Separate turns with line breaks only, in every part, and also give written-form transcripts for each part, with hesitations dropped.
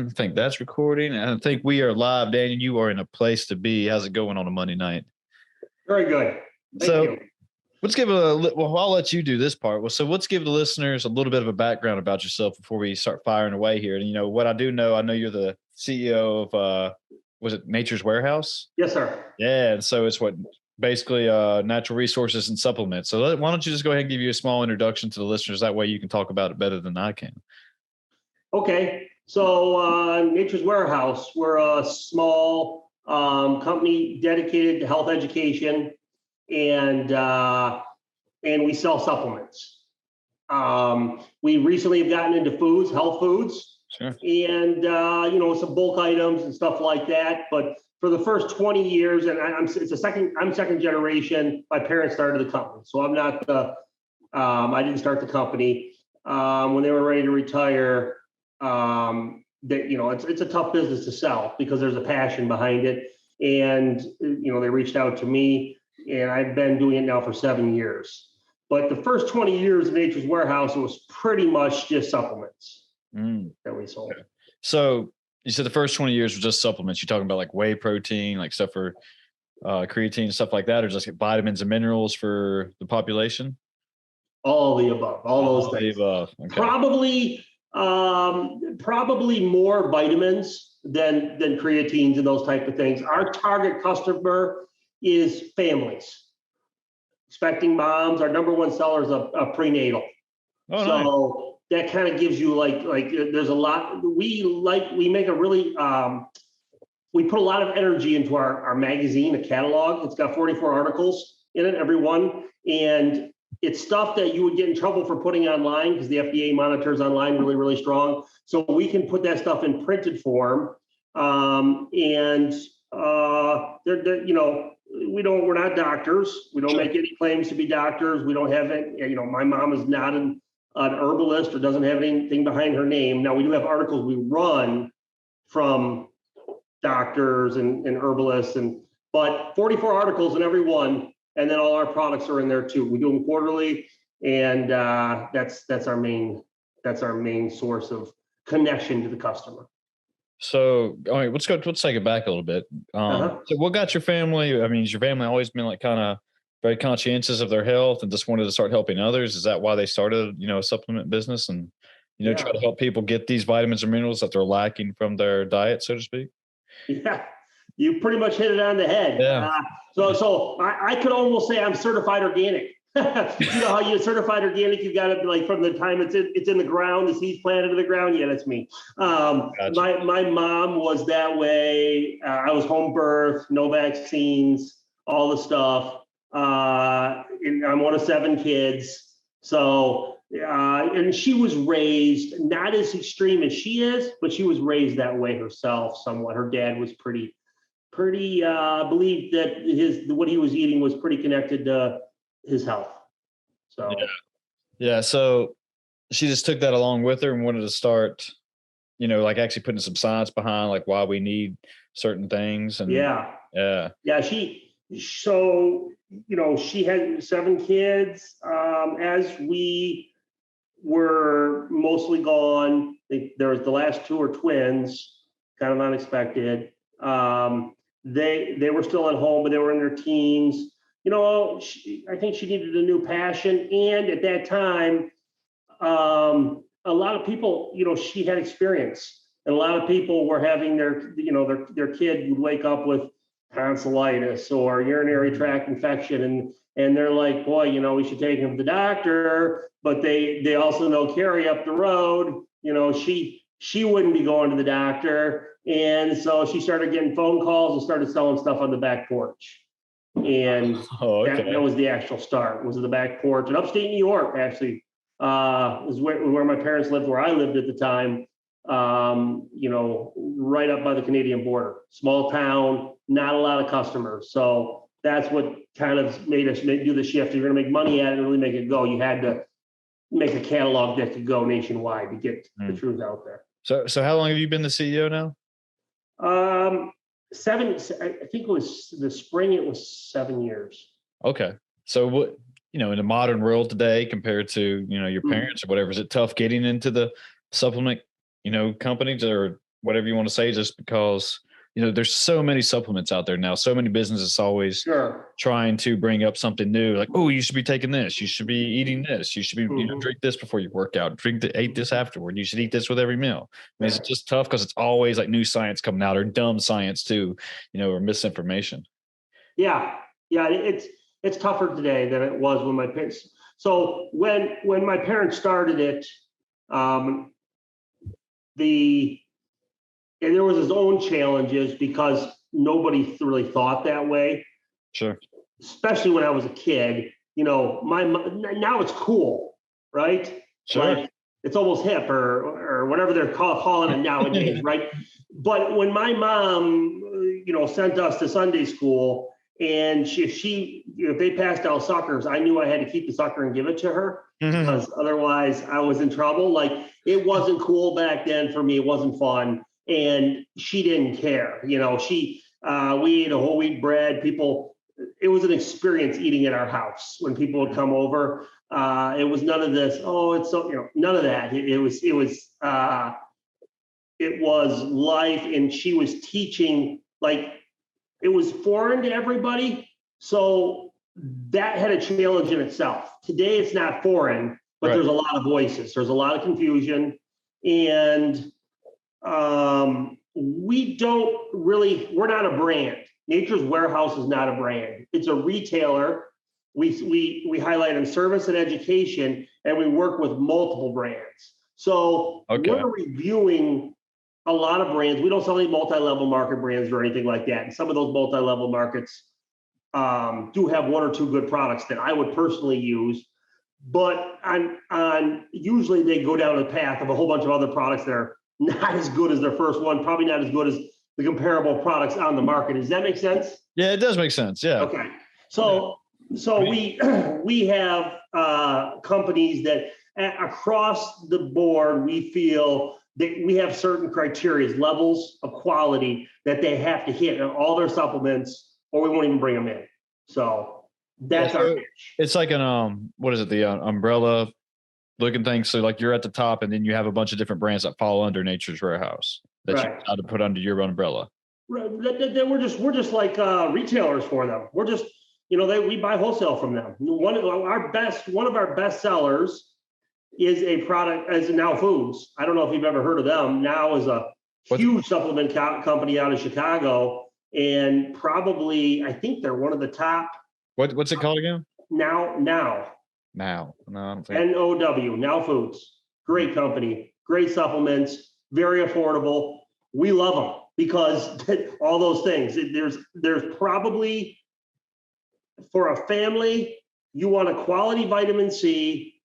I think that's recording. And I think we are live. Daniel, you are in a place to be. How's it going on a Monday night?
Very good. Thank
So
you.
let's give well, I'll let you do this part. Well, so let's give the listeners a little bit of a background about yourself before we start firing away here. And what I do know, I know you're the CEO of, was it Nature's Warehouse?
Yes, sir.
Yeah. And so it's what basically natural resources and supplements. So why don't you just go ahead and give you a small introduction to the listeners? That way you can talk about it better than I can.
Okay. So Nature's Warehouse, we're a small company dedicated to health education, and we sell supplements. We recently have gotten into foods, health foods,
Sure.
and some bulk items and stuff like that. But for the first 20 years, and I'm second generation. My parents started the company, so I'm not I didn't start the company. When they were ready to retire, it's a tough business to sell because there's a passion behind it, and they reached out to me, and I've been doing it now for 7 years. But the first 20 years of Nature's Warehouse, it was pretty much just supplements that we sold.
Okay. So you said the first 20 years were just supplements. You're talking about like whey protein, like stuff for creatine, stuff like that, or just like vitamins and minerals for the population?
All the above, all those things.
Okay.
Probably more vitamins than creatines and those type of things. Our target customer is families, expecting moms. Our number one seller is a prenatal.
Oh,
so nice. That kind of gives you like there's a lot. We make a really we put a lot of energy into our magazine, a catalog. It's got 44 articles in it, every one, and it's stuff that you would get in trouble for putting online because the FDA monitors online really, really strong. So we can put that stuff in printed form. We're not doctors. We don't
Sure.
make any claims to be doctors. We don't have any, my mom is not an herbalist or doesn't have anything behind her name. Now we do have articles we run from doctors and herbalists, but 44 articles in every one. And then all our products are in there too. We do them quarterly, and that's our main source of connection to the customer.
So, all right, let's take it back a little bit. So what got your family? I mean, has your family always been like kind of very conscientious of their health and just wanted to start helping others? Is that why they started, a supplement business and, try to help people get these vitamins and minerals that they're lacking from their diet, so to speak?
Yeah. You pretty much hit it on the head.
Yeah.
So I could almost say I'm certified organic. You know how you're certified organic? You got to be like from the time it's in the ground, the seeds planted in the ground. Yeah, that's me.
Gotcha.
My mom was that way. I was home birth, no vaccines, all the stuff. And I'm one of 7 kids. So and she was raised not as extreme as she is, but she was raised that way herself somewhat. Her dad was pretty believed that what he was eating was pretty connected to his health. So
yeah. So she just took that along with her and wanted to start, like actually putting some science behind like why we need certain things. And
yeah. She had 7 kids. As we were mostly gone, there was the last 2 are twins, kind of unexpected. They were still at home, but they were in their teens. I think she needed a new passion. And at that time, a lot of people, she had experience. And a lot of people were having their kid would wake up with tonsillitis or urinary tract infection. And they're like, boy, we should take him to the doctor. But they also know Carrie up the road, she wouldn't be going to the doctor. And so she started getting phone calls and started selling stuff on the back porch. And that was the actual start, was the back porch. And upstate New York, actually, is where my parents lived, where I lived at the time, right up by the Canadian border. Small town, not a lot of customers. So that's what kind of made us do the shift. If you're going to make money at it and really make it go, you had to make a catalog that could go nationwide to get the truth out there.
So how long have you been the CEO now?
7, I think it was the spring, it was 7 years.
Okay. So what, in the modern world today compared to, your parents or whatever, is it tough getting into the supplement, companies, or whatever you want to say, just because, there's so many supplements out there now. So many businesses always
Sure.
trying to bring up something new. Like, oh, you should be taking this. You should be eating this. You should be, drink this before you work out. Eat this afterward. You should eat this with every meal. I mean, it's just tough because it's always like new science coming out, or dumb science too, or misinformation.
Yeah. Yeah. It's tougher today than it was when my parents. So when my parents started it, and there was his own challenges because nobody really thought that way.
Sure.
Especially when I was a kid, now it's cool, right?
Sure.
Like it's almost hip or whatever they're calling it nowadays, right? But when my mom, sent us to Sunday school, and if they passed out suckers, I knew I had to keep the sucker and give it to her because otherwise I was in trouble. Like it wasn't cool back then for me. It wasn't fun. And she didn't care. We ate a whole wheat bread. It was an experience eating at our house when people would come over. It was none of this. Oh, it's so, none of that. It was life. And she was teaching, like it was foreign to everybody. So that had a challenge in itself. Today it's not foreign, but There's a lot of voices. There's a lot of confusion. And we're not a brand. Nature's Warehouse is not a brand. It's a retailer. We highlight in service and education, and we work with multiple brands. So We're reviewing a lot of brands. We don't sell any multi-level market brands or anything like that. And some of those multi-level markets do have one or two good products that I would personally use. But usually they go down a path of a whole bunch of other products that are not as good as their first one, probably not as good as the comparable products on the market. Does that make sense?
Yeah, it does make sense. Yeah.
Okay. So we have companies that across the board, we feel that we have certain criteria, levels of quality that they have to hit in all their supplements, or we won't even bring them in. So that's our niche.
It's like an what is it? The umbrella looking thing. So like you're at the top, and then you have a bunch of different brands that fall under Nature's Warehouse that you decide to put under your umbrella.
Right. We're just like retailers for them. We're just, we buy wholesale from them. One of our best sellers is a product as Now Foods. I don't know if you've ever heard of them. Now is a huge supplement company out of Chicago, and probably I think they're one of the top.
What's it called again?
Now.
No, I don't think.
NOW, Now Foods. Great company, great supplements, very affordable. We love them because all those things. There's probably, for a family, you want a quality vitamin C,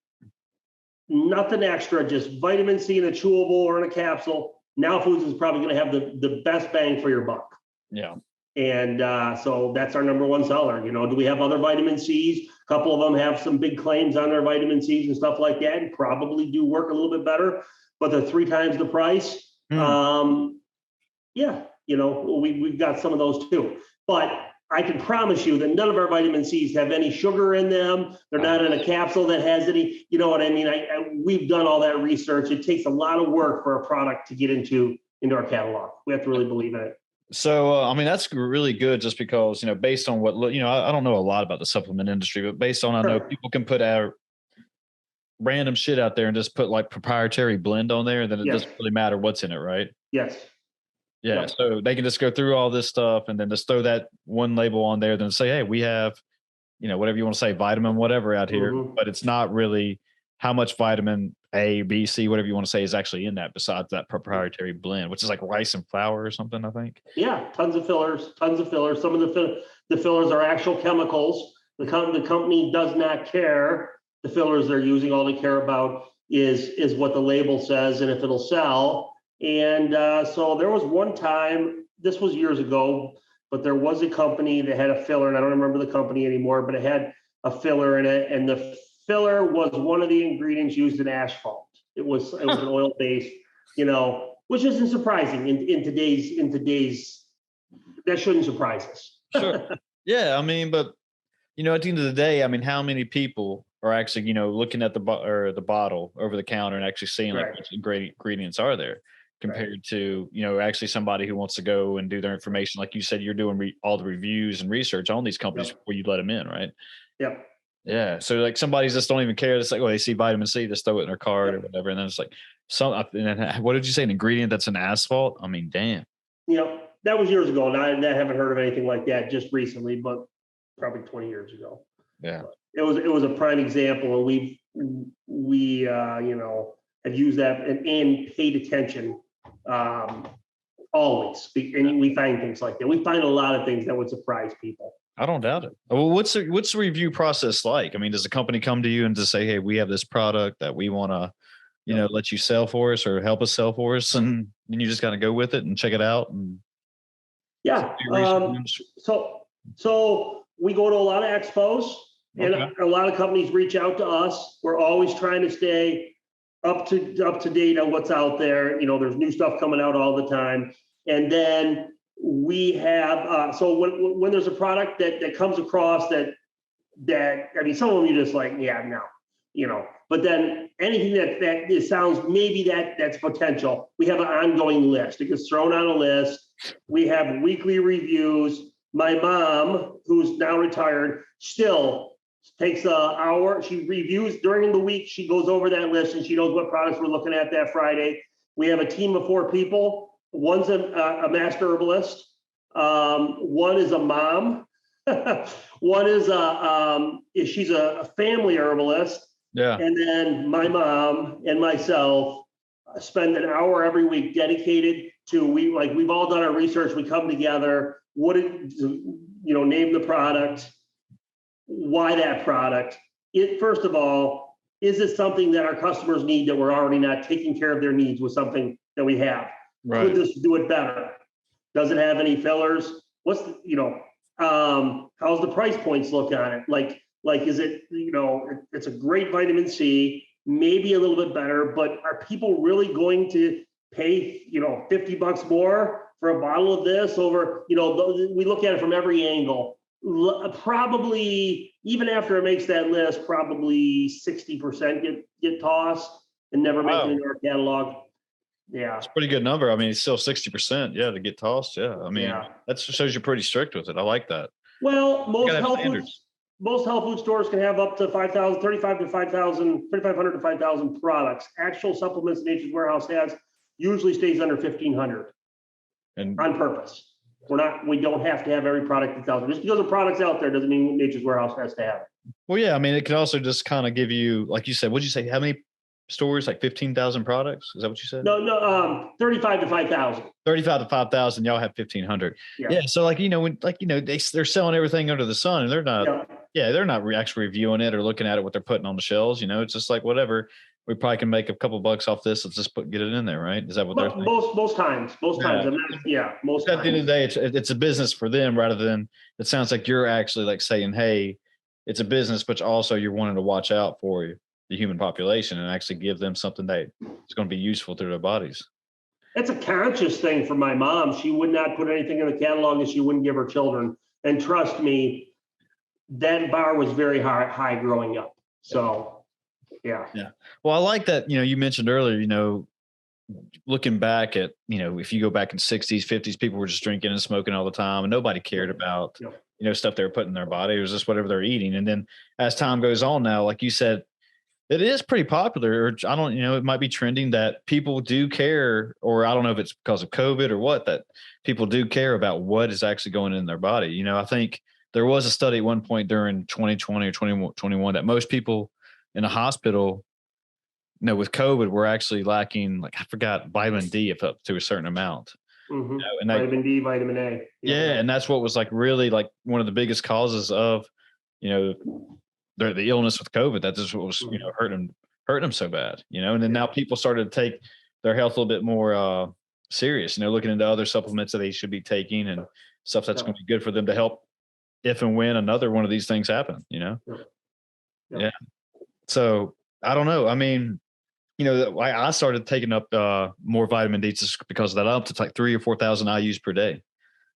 nothing extra, just vitamin C in a chewable or in a capsule. Now Foods is probably going to have the best bang for your buck.
Yeah.
And so that's our number one seller. Do we have other vitamin C's? A couple of them have some big claims on their vitamin C's and stuff like that, and probably do work a little bit better, but they're 3 times the price. We've got some of those too. But I can promise you that none of our vitamin C's have any sugar in them. They're not in a capsule that has any, you know what I mean? We've done all that research. It takes a lot of work for a product to get into our catalog. We have to really believe in it.
So, that's really good just because, based on what, I don't know a lot about the supplement industry, but based on, I know people can put out random shit out there and just put like proprietary blend on there, and then it doesn't really matter what's in it, right?
Yes.
Yeah. Yep. So they can just go through all this stuff and then just throw that one label on there, then say, hey, we have, whatever you want to say, vitamin, whatever out here, but it's not really how much vitamin A, B, C, whatever you want to say is actually in that besides that proprietary blend, which is like rice and flour or something, I think.
Yeah. Tons of fillers. Some of the fillers are actual chemicals. The company does not care the fillers they're using. All they care about is what the label says and if it'll sell. And so there was one time, this was years ago, but there was a company that had a filler, and I don't remember the company anymore, but it had a filler in it, and the filler was one of the ingredients used in asphalt. It was an oil base, which isn't surprising in today's. That shouldn't surprise us.
Sure. Yeah, but at the end of the day, how many people are actually looking at the bottle over the counter and actually seeing like what great ingredients are there? compared to, actually somebody who wants to go and do their information. Like you said, you're doing all the reviews and research on these companies
Yep.
before you let them in, right?
Yep.
Yeah. So like somebody's just don't even care. It's like, oh, they see vitamin C, just throw it in their card or whatever. And then it's like and then, what did you say? An ingredient that's in asphalt? I mean, damn.
That was years ago, and I haven't heard of anything like that just recently, but probably 20 years ago.
Yeah.
It was a prime example, and we have used that and paid attention always. And we find things like that. We find a lot of things that would surprise people.
I don't doubt it. Well, what's the review process like? I mean, does the company come to you and just say, hey, we have this product that we want to, let you sell for us or help us sell for us, and then you just got to go with it and check it out? And
yeah. So we go to a lot of expos, and a lot of companies reach out to us. We're always trying to stay up to date on what's out there. There's new stuff coming out all the time. And then we have, so when there's a product that comes across that, I mean, some of them you just like, yeah, no, but then anything that it sounds maybe that's potential, we have an ongoing list. It gets thrown on a list. We have weekly reviews. My mom, who's now retired, still takes an hour. She reviews during the week. She goes over that list and she knows what products we're looking at that Friday. We have a team of 4 people. One's a master herbalist. One is a mom. One is she's a family herbalist.
Yeah.
And then my mom and myself spend an hour every week dedicated to, we've all done our research. We come together. Name the product, why that product. First of all, is it something that our customers need that we're already not taking care of their needs with something that we have? Right. Could this do it better? Does it have any fillers? What's how's the price points look on it? Like is it, it's a great vitamin C, maybe a little bit better, but are people really going to pay, $50 more for a bottle of this over, we look at it from every angle. Probably, even after it makes that list, probably 60% get tossed and never make it into our catalog. Yeah.
It's a pretty good number. I mean, it's still 60%, to get tossed. Yeah. I mean, that shows you're pretty strict with it. I like that.
Well, most health food stores can have up to 3,500 to 5,000 products. Actual supplements Nature's Warehouse has usually stays under 1,500. And on purpose. We don't have to have every product that's out there. Just because a product's out there doesn't mean Nature's Warehouse has to have it.
Well, yeah, I mean, it can also just kind of give you, like you said, what'd you say? How many stores? Like 15,000 products? Is that what you said?
No, 35 to 5,000.
35 to 5,000. Y'all have 1,500. Yeah. So they're selling everything under the sun, and they're not. Yeah, they're not actually reviewing it or looking at it, what they're putting on the shelves. It's just like whatever. We probably can make a couple bucks off this. Let's just get it in there, right? Is that what they're thinking?
Most times. Most times.
At the end of the day, it's a business for them rather than, it sounds like you're actually like saying, hey, it's a business, but also you're wanting to watch out for the human population and actually give them something that is going to be useful to their bodies.
That's a conscious thing for my mom. She would not put anything in the catalog that she wouldn't give her children. And trust me, that bar was very high growing up. So. Yeah.
Well, I like that, you mentioned earlier, looking back at, if you go back in 60s, 50s, people were just drinking and smoking all the time and nobody cared about, stuff they were putting in their body. It was just whatever they're eating. And then as time goes on now, like you said, it is pretty popular, or I don't, it might be trending that people do care, or I don't know if it's because of COVID or what, that people do care about what is actually going in their body. I think there was a study at one point during 2020 or 2021 that most people in a hospital, with COVID, we're actually lacking, like, I forgot, vitamin D up to a certain amount.
Mm-hmm. And vitamin D, vitamin A.
Yeah. And that's what was like really like one of the biggest causes of, the illness with COVID. That is what was, hurting them so bad, and then now people started to take their health a little bit more serious, looking into other supplements that they should be taking and stuff that's going to be good for them to help if and when another one of these things happen, Yeah. So I don't know. I mean, I started taking up more vitamin D just because of that. Up to like 3,000 or 4,000 IUs per day.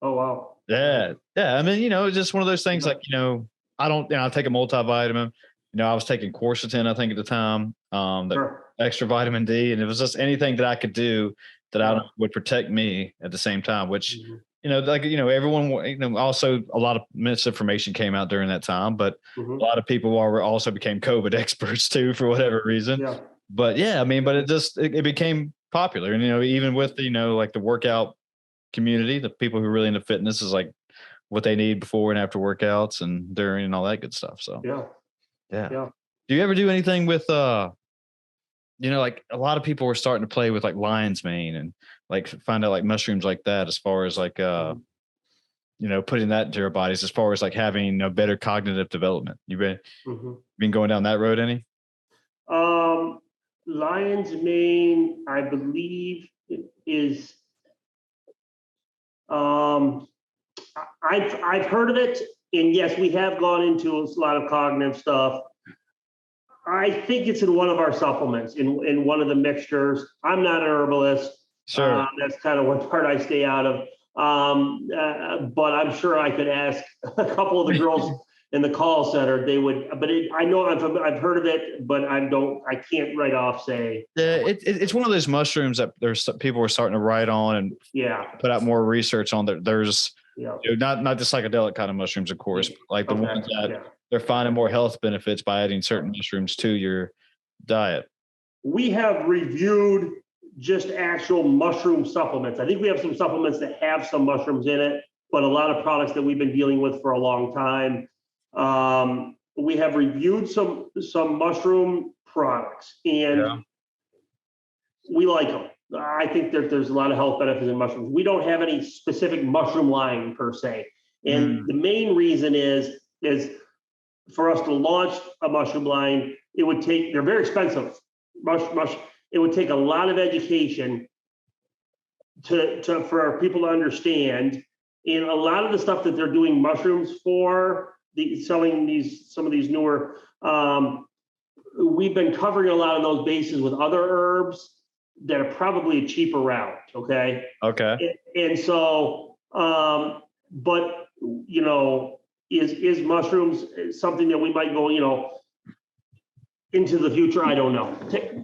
Oh, wow.
Yeah. I mean, it's just one of those things like, I take a multivitamin, I was taking quercetin, I think at the time, that
Sure.
extra vitamin D, and it was just anything that I could do that I
Yeah.
would protect me at the same time, which,
Mhm.
like, everyone, also a lot of misinformation came out during that time, but a
Mhm.
lot of people also became COVID experts too, for whatever reason.
Yeah.
But yeah, I mean, but it became popular. And, even with, like the workout community, the people who are really into fitness is like what they need before and after workouts and during and all that good stuff. So
Yeah.
yeah.
Yeah.
Do you ever do anything with like a lot of people were starting to play with like lion's mane and like find out like mushrooms like that as far as like
Mhm.
putting that into our bodies as far as like having a better cognitive development. You
Mhm.
been going down that road any?
Um, Lion's mane, I believe, is um, I've heard of it, and yes, we have gone into a lot of cognitive stuff. I think it's in one of our supplements, in one of the mixtures. I'm not an herbalist.
Sure.
That's kind of what part I stay out of. But I'm sure I could ask a couple of the girls in the call center. They would, but I know I've heard of it, but I can't right off say.
Yeah, it's one of those mushrooms that there's some people are starting to write on and
Yeah,
put out more research on. There's
yeah,
not the psychedelic kind of mushrooms, of course, but like the
okay,
ones that
yeah.
they're finding more health benefits by adding certain mushrooms to your diet.
We have reviewed just actual mushroom supplements. I think we have some supplements that have some mushrooms in it, but a lot of products that we've been dealing with for a long time. We have reviewed some mushroom products, and
Yeah.
we like them. I think that there's a lot of health benefits in mushrooms. We don't have any specific mushroom line per se, and
Mm,
the main reason is for us to launch a mushroom line. It would take, they're very expensive. It would take a lot of education for people to understand. And a lot of the stuff that they're doing mushrooms for, selling some of these newer, we've been covering a lot of those bases with other herbs that are probably a cheaper route. Okay.
okay.
And so, but is mushrooms something that we might go, into the future? I don't know.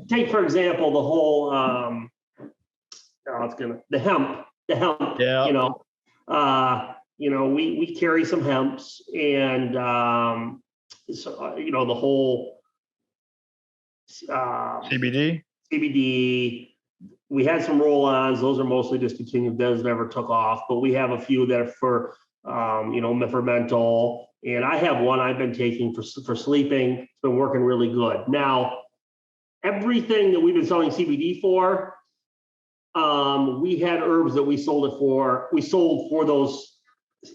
Take for example, the whole, the hemp,
Yeah.
we carry some hemps, and so, the whole
CBD.
CBD. We had some roll-ons; those are mostly discontinued. Those never took off, but we have a few that are for mental. And I have one I've been taking for sleeping. It's been working really good. Now, everything that we've been selling CBD for, we had herbs that we sold for those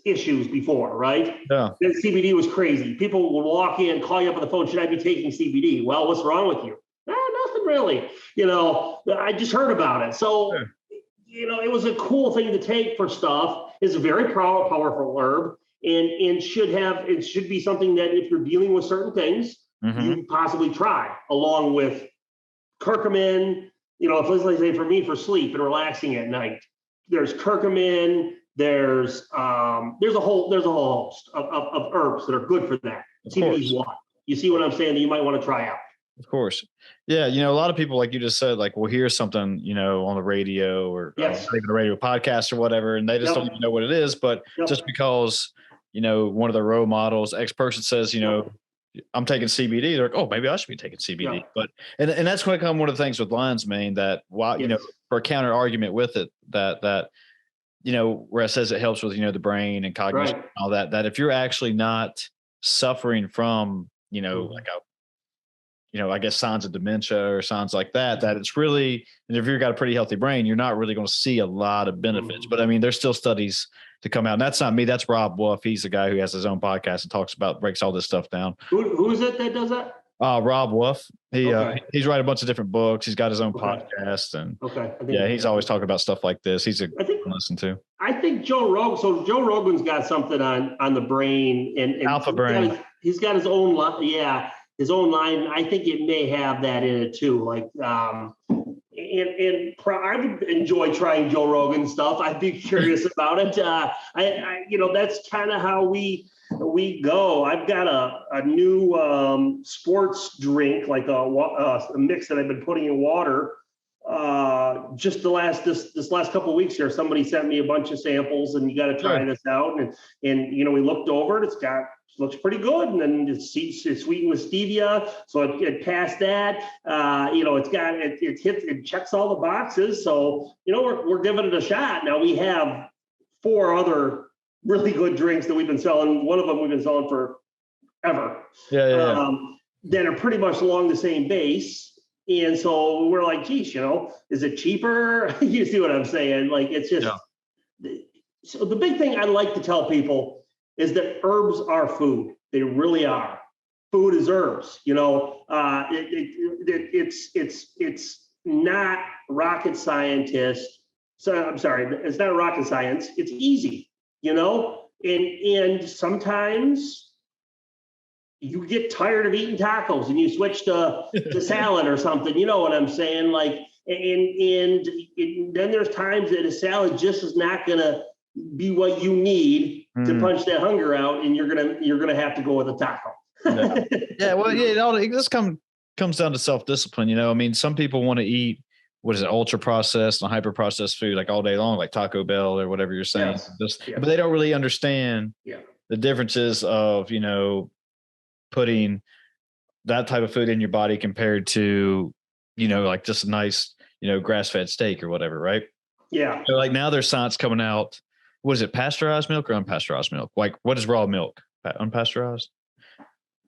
issues before, right?
Yeah.
Then CBD was crazy. People would walk in, call you up on the phone, should I be taking CBD? Well, what's wrong with you? Nothing really. I just heard about it. So,
Sure.
it was a cool thing to take for stuff. It's a very powerful herb, and should be something that if you're dealing with certain things,
Mm-hmm.
you possibly try, along with curcumin. If let's say for me, for sleep and relaxing at night, there's curcumin. There's a whole host of herbs that are good for that.
Of
CBD is
course.
one. You see what I'm saying? That you might want to try out.
Of course. Yeah. A lot of people, like you just said, like, will hear something, on the radio or
Yes.
not even a radio podcast or whatever, and they just don't
Yep.
even know what it is. But
Yep.
just because, one of the role models, X person says,
Yep.
I'm taking CBD, they're like, oh, maybe I should be taking CBD.
Yep.
But, and that's going to come one of the things with lion's mane that, why,
Yes.
for a counter argument with it, that, where it says it helps with, the brain and cognition
Right.
and all that, that if you're actually not suffering from,
Mhm.
like I guess signs of dementia or signs like that, that it's really, and if you've got a pretty healthy brain, you're not really going to see a lot of benefits.
Mhm.
But I mean, there's still studies to come out. And that's not me. That's Rob Wolf. He's the guy who has his own podcast and breaks all this stuff down.
Who is it that does that?
Rob Wolf.
Okay.
He's written a bunch of different books. He's got his own
Okay.
podcast, and
Okay.
yeah, he's always talking about stuff like this. He's a
I think
listen to
I think Joe Rogan. So Joe Rogan's got something on the brain, and
Alpha Brain.
He's got his own line. Yeah, his own line. I think it may have that in it too. Like, I would enjoy trying Joe Rogan stuff. I'd be curious about it. That's kind of how we I've got a new sports drink, like a mix that I've been putting in water. Just this last couple of weeks here, somebody sent me a bunch of samples, and you got to try this out. And we looked over it. Looks pretty good, and then it's sweetened with stevia, so it passed that. It checks all the boxes, so we're giving it a shot. Now we have 4 other really good drinks that we've been selling. One of them we've been selling for ever. That are pretty much along the same base, and so we're like, geez, is it cheaper? You see what I'm saying? Like, it's just. So the big thing I like to tell people is that herbs are food. They really are. Food is herbs. It's not rocket scientist. So I'm sorry, it's not rocket science. It's easy, and sometimes you get tired of eating tacos and you switch to salad or something. You know what I'm saying? Like, and then there's times that a salad just is not gonna be what you need to punch that hunger out, and you're gonna have to go with a taco.
It just comes down to self-discipline. I mean, some people want to eat ultra processed and hyper processed food like all day long, like Taco Bell or whatever you're saying. But they don't really understand the differences of putting that type of food in your body compared to like just a nice grass-fed steak or whatever, right?
Yeah.
So like now there's science coming out. What is it, pasteurized milk or unpasteurized milk? Like, what is raw milk? Unpasteurized?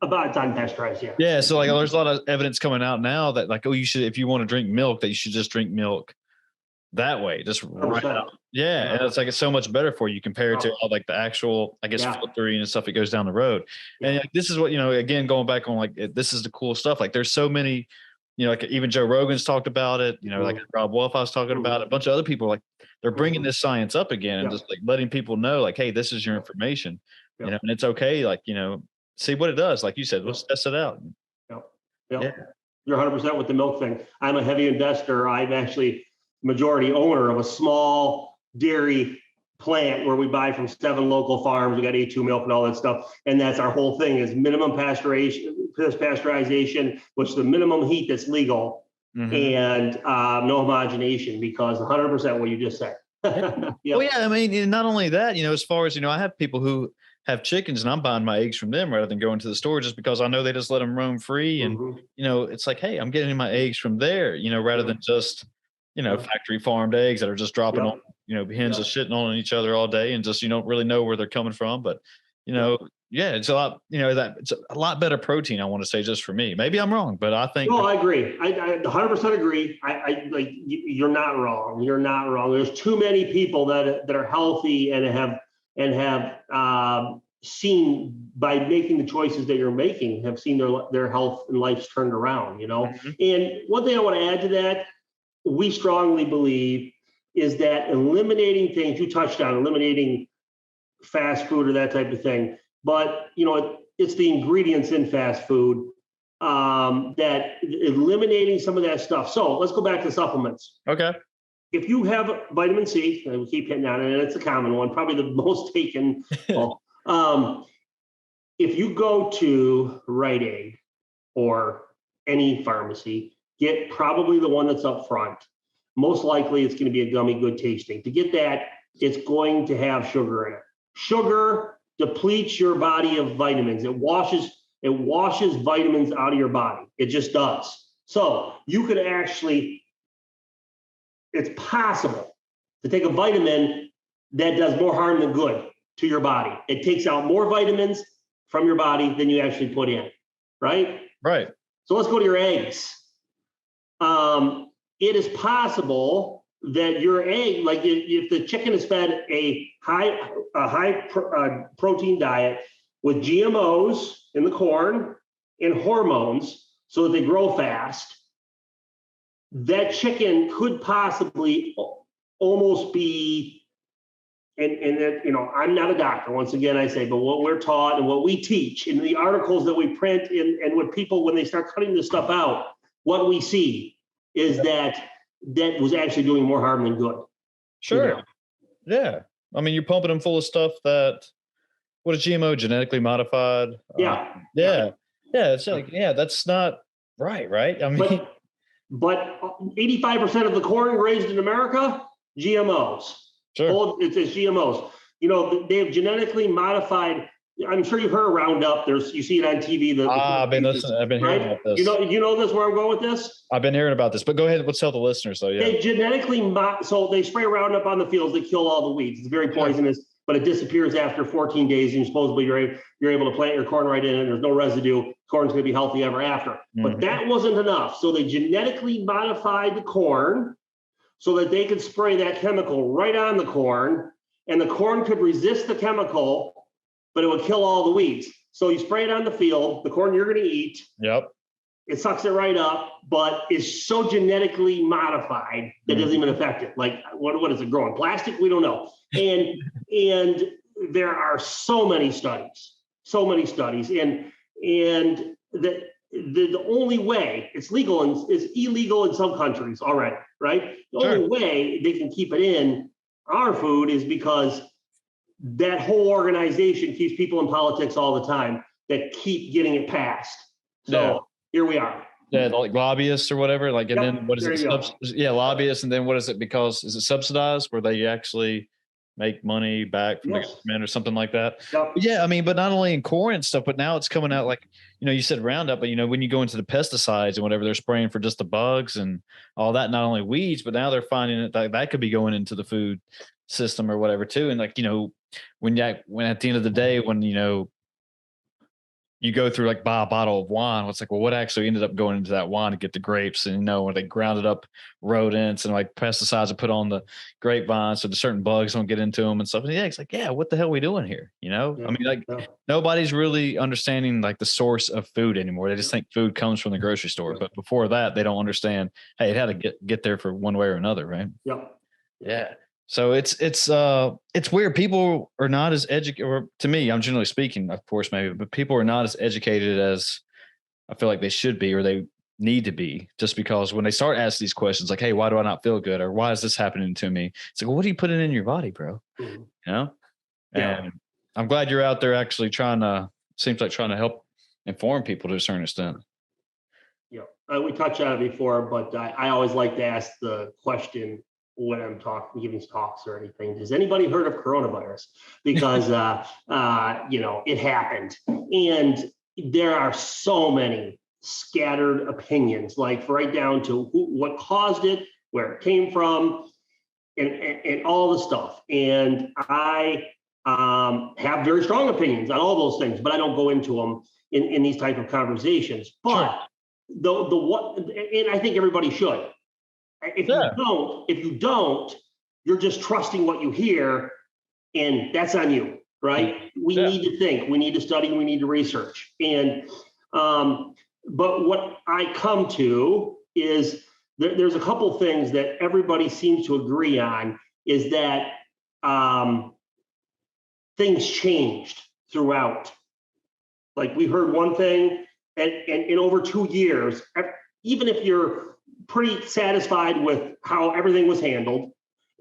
About unpasteurized, yeah.
Yeah, so like there's a lot of evidence coming out now that like, you should, if you want to drink milk, that you should just drink milk that way, just right out. Yeah, and it's so much better for you compared to all like the actual, I guess, filtering and stuff that goes down the road. And like, this is what, again, going back on like, this is the cool stuff. Like there's so many, like even Joe Rogan's talked about it, like Rob Wolf, I was talking about it, a bunch of other people, like they're bringing this science up again and just like letting people know like, hey, this is your information, and it's okay. Like, see what it does. Like you said, let's test it out.
Yeah. You're 100% with the milk thing. I'm a heavy investor. I'm actually majority owner of a small dairy plant where we buy from 7 local farms. We got A2 milk and all that stuff. And that's our whole thing is minimum pasteurization, which is the minimum heat that's legal, and no homogenation, because 100% what you just said.
Well, yeah, I mean, not only that, as far as, I have people who have chickens and I'm buying my eggs from them rather than going to the store, just because I know they just let them roam free. And, it's like, hey, I'm getting my eggs from there, rather than just, factory farmed eggs that are just dropping on, hens are shitting on each other all day, and just, you don't really know where they're coming from. But, it's a lot, it's a lot better protein, I want to say, just for me. Maybe I'm wrong, but I think.
No, I agree. I 100% agree. I like, you're not wrong. You're not wrong. There's too many people that are healthy and have seen, by making the choices that you're making, have seen their health and lives turned around, And one thing I want to add to that, we strongly believe, is that eliminating things, you touched on eliminating fast food or that type of thing, but it's the ingredients in fast food, that eliminating some of that stuff. So let's go back to supplements.
Okay.
If you have vitamin C, and we keep hitting on it, and it's a common one, probably the most taken. If you go to Rite Aid or any pharmacy, get probably the one that's up front. Most likely it's going to be a gummy good tasting. To get that, it's going to have sugar in it. Sugar depletes your body of vitamins. It washes vitamins out of your body. It just does. So you could actually, it's possible to take a vitamin that does more harm than good to your body. It takes out more vitamins from your body than you actually put in, right?
Right.
So let's go to your eggs. It is possible that your egg, like if the chicken is fed a high protein diet with GMOs in the corn and hormones so that they grow fast, that chicken could possibly almost be, and that, I'm not a doctor, once again, I say, but what we're taught and what we teach in the articles that we print and what people, when they start cutting this stuff out, what we see is that was actually doing more harm than good.
Sure. Yeah. I mean, you're pumping them full of stuff that What is GMO? Genetically modified?
Yeah, yeah.
Yeah. Yeah. It's like, yeah, that's not right. Right. I mean,
But 85% of the corn raised in America, GMOs.
sure.
It's GMOs. They have genetically modified. I'm sure you've heard of Roundup. You see it on TV.
I've been listening. I've been hearing
right?
about this.
You know this where I'm going with this.
I've been hearing about this, but go ahead. Let's tell the listeners though. Yeah.
They genetically so they spray Roundup on the fields. They kill all the weeds. It's very poisonous, but it disappears after 14 days. And supposedly you're able to plant your corn right in it. There's no residue. Corn's going to be healthy ever after. But that wasn't enough. So they genetically modified the corn so that they could spray that chemical right on the corn, and the corn could resist the chemical, but it would kill all the weeds. So you spray it on the field, the corn you're going to eat.
Yep.
It sucks it right up, but is so genetically modified that it doesn't even affect it. Like what is it growing? Plastic? We don't know. And there are so many studies, and the only way it's legal and is illegal in some countries already, right? The only way they can keep it in our food is because that whole organization keeps people in politics all the time that keep getting it passed. So here we are.
Yeah, like lobbyists or whatever. Like, and then what is it? Lobbyists, and then what is it? Because is it subsidized where they actually make money back from the government or something like that?
Yep.
Yeah, I mean, but not only in corn and stuff, but now it's coming out like, you said Roundup, but when you go into the pesticides and whatever, they're spraying for just the bugs and all that, not only weeds, but now they're finding that could be going into the food system or whatever too. And like, when at the end of the day, when you go through like buy a bottle of wine, it's like, well, what actually ended up going into that wine to get the grapes? And when they grounded up rodents and like pesticides are put on the grapevines so the certain bugs don't get into them and stuff. And it's like, what the hell are we doing here? I mean, nobody's really understanding like the source of food anymore. They just think food comes from the grocery store. But before that, they don't understand, hey, it had to get there for one way or another, right?
Yep.
Yeah. So it's weird. People are not as educated, or to me, I'm generally speaking, of course, maybe, but people are not as educated as I feel like they should be, or they need to be, just because when they start asking these questions, like, hey, why do I not feel good? Or why is this happening to me? It's like, well, what are you putting in your body, bro? And I'm glad you're out there actually trying to help inform people to a certain extent.
Yeah. We touched on it before, but I always like to ask the question when I'm giving talks or anything. Has anybody heard of coronavirus? Because it happened, and there are so many scattered opinions, like right down to what caused it, where it came from, and all the stuff. And I have very strong opinions on all those things, but I don't go into them in these type of conversations. But and I think everybody should. If you don't, you're just trusting what you hear, and that's on you, right? We need to think, we need to study, we need to research. And but what I come to is there's a couple things that everybody seems to agree on, is that things changed throughout. Like we heard one thing, and in over 2 years, even if you're pretty satisfied with how everything was handled,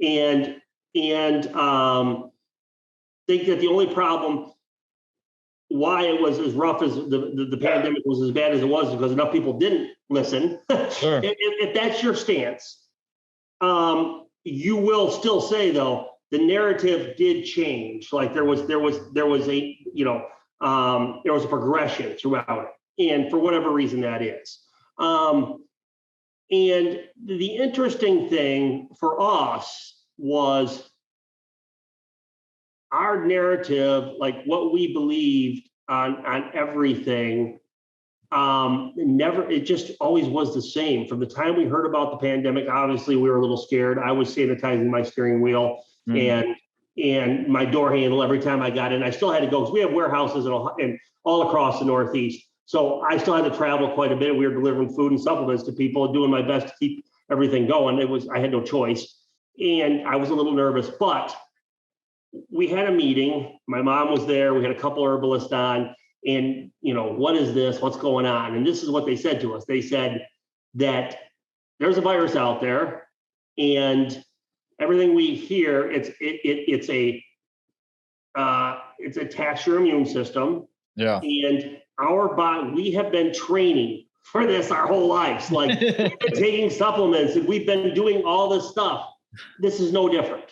and think that the only problem why it was as rough as the pandemic was as bad as it was because enough people didn't listen.
Sure.
If that's your stance, you will still say though the narrative did change. Like there was a progression throughout it, and for whatever reason that is. And the interesting thing for us was our narrative, like what we believed on everything, it just always was the same. From the time we heard about the pandemic, obviously we were a little scared. I was sanitizing my steering wheel and my door handle every time I got in. I still had to go because we have warehouses and all across the Northeast. So I still had to travel quite a bit. We were delivering food and supplements to people, doing my best to keep everything going. I had no choice. And I was a little nervous, but we had a meeting. My mom was there. We had a couple herbalists on, and what is this? What's going on? And this is what they said to us. They said that there's a virus out there, and everything we hear, it's it attacks your immune system.
Yeah.
And our body, we have been training for this our whole lives. Like we've been taking supplements and we've been doing all this stuff. This is no different.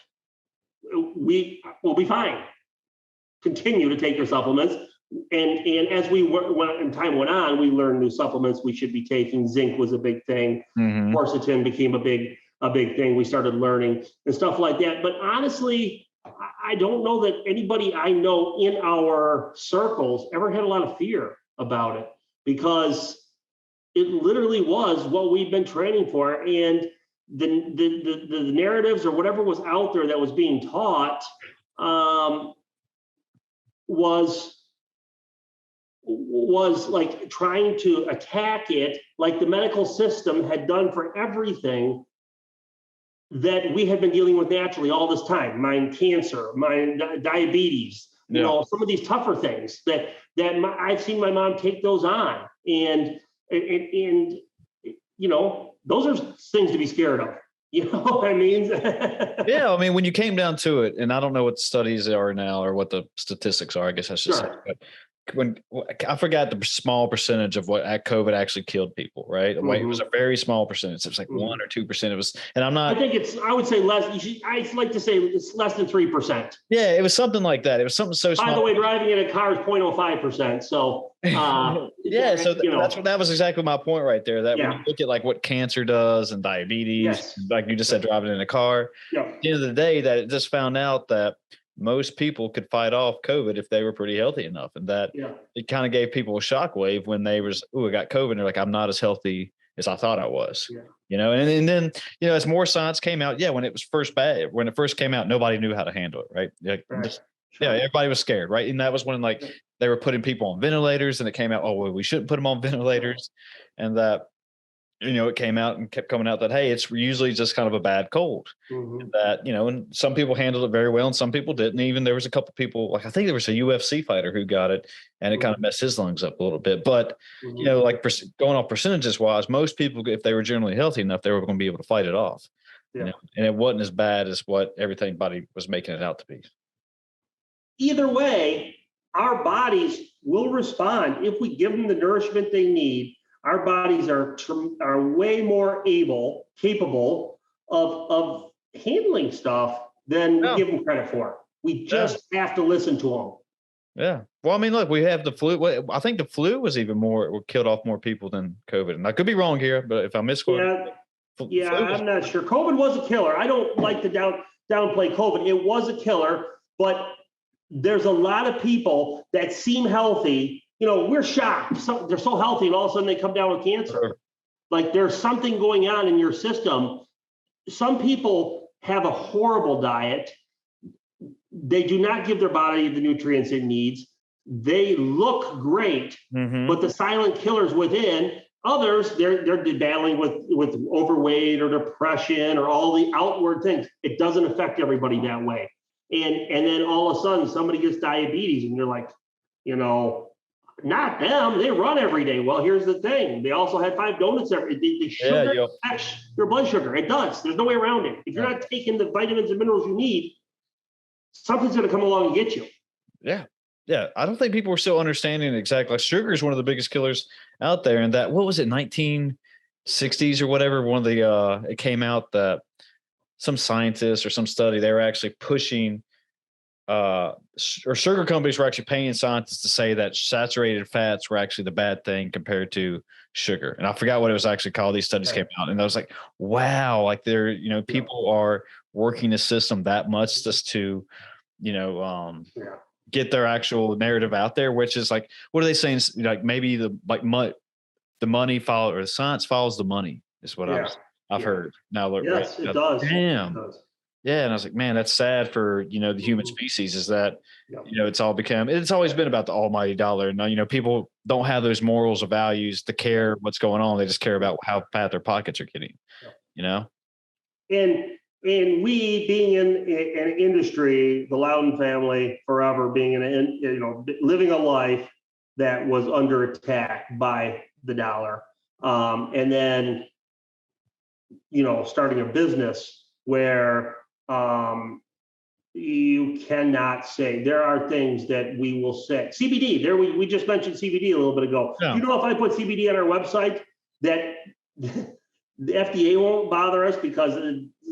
We will be fine. Continue to take your supplements. And as time went on, we learned new supplements we should be taking. Zinc was a big thing. Quercetin became a big thing. We started learning and stuff like that. But honestly, I don't know that anybody I know in our circles ever had a lot of fear about it, because it literally was what we've been training for. And the narratives or whatever was out there that was being taught was like trying to attack it, like the medical system had done for everything that we had been dealing with naturally all this time. My cancer, my diabetes, you know, some of these tougher things that I've seen my mom take those on, and you know, those are things to be scared of. You know what I mean?
Yeah, I mean, when you came down to it, and I don't know what the studies are now or what the statistics are, I guess I should say, but when I forgot the small percentage of what COVID actually killed people, right? Like, it was a very small percentage. It was like 1 or 2%. It was, and I
think I would say less. I'd like to say it's less than 3%.
Yeah, it was something like that. It was something so small.
By the way, driving in a car is 0.05%. So
yeah, so that was exactly my point right there. That when you look at like what cancer does and diabetes, like you just said, driving in a car. At the end of the day, that it just found out that most people could fight off COVID if they were pretty healthy enough, and that it kind of gave people a shockwave when they was, I got COVID, and they're like, I'm not as healthy as I thought I was. You know, and then, you know, as more science came out, when it was when it first came out, nobody knew how to handle it, right? Everybody was scared, right? And that was when like they were putting people on ventilators, and it came out, oh well, we shouldn't put them on ventilators, and that, you know, it came out and kept coming out that, hey, it's usually just kind of a bad cold. That, you know, and some people handled it very well and some people didn't. Even there was a couple people, like I think there was a UFC fighter who got it, and it kind of messed his lungs up a little bit. But, you know, like going off percentages wise, most people, if they were generally healthy enough, they were going to be able to fight it off. You know? And it wasn't as bad as what everybody was making it out to be.
Either way, our bodies will respond if we give them the nourishment they need. Our bodies are way more capable of handling stuff than we give them credit for. We just have to listen to them.
Yeah. Well, I mean, look, we have the flu. I think the flu was even killed off more people than COVID. And I could be wrong here, but if I misquote,
I'm not sure. COVID was a killer. I don't like to downplay COVID. It was a killer, but there's a lot of people that seem healthy. You know, we're shocked. They're so healthy, and all of a sudden they come down with cancer. Like there's something going on in your system. Some people have a horrible diet. They do not give their body the nutrients it needs. They look great, but the silent killers within. Others, they're battling with overweight or depression or all the outward things. It doesn't affect everybody that way. And then all of a sudden somebody gets diabetes, and you're like, you know, not them. They run every day. Well, here's the thing. They also had 5 donuts every day. The sugar affects your blood sugar. It does. There's no way around it. If you're not taking the vitamins and minerals you need, something's going to come along and get you.
Yeah. Yeah. I don't think people are still understanding exactly. Like sugar is one of the biggest killers out there. And that, what was it, 1960s or whatever? One of the, it came out that some scientists or some study, they were actually pushing or sugar companies were actually paying scientists to say that saturated fats were actually the bad thing compared to sugar. And I forgot what it was actually called. These studies came out, and I was like, wow, like they're, you know, people are working the system that much just to, you know, get their actual narrative out there, which is like, what are they saying? Like maybe the money follows, or the science follows the money is what I've heard. Now, look,
yes, it does.
Damn.
It does.
Yeah. And I was like, man, that's sad for, you know, the human species, is that, you know, it's always been about the almighty dollar. And, you know, people don't have those morals or values to care what's going on. They just care about how fat their pockets are getting, you know?
And we being in an industry, the Laudon family forever being living a life that was under attack by the dollar. And then, you know, starting a business where, you cannot say. There are things that we will say. CBD, we just mentioned CBD a little bit ago.
Yeah.
Do you know if I put CBD on our website that the FDA won't bother us because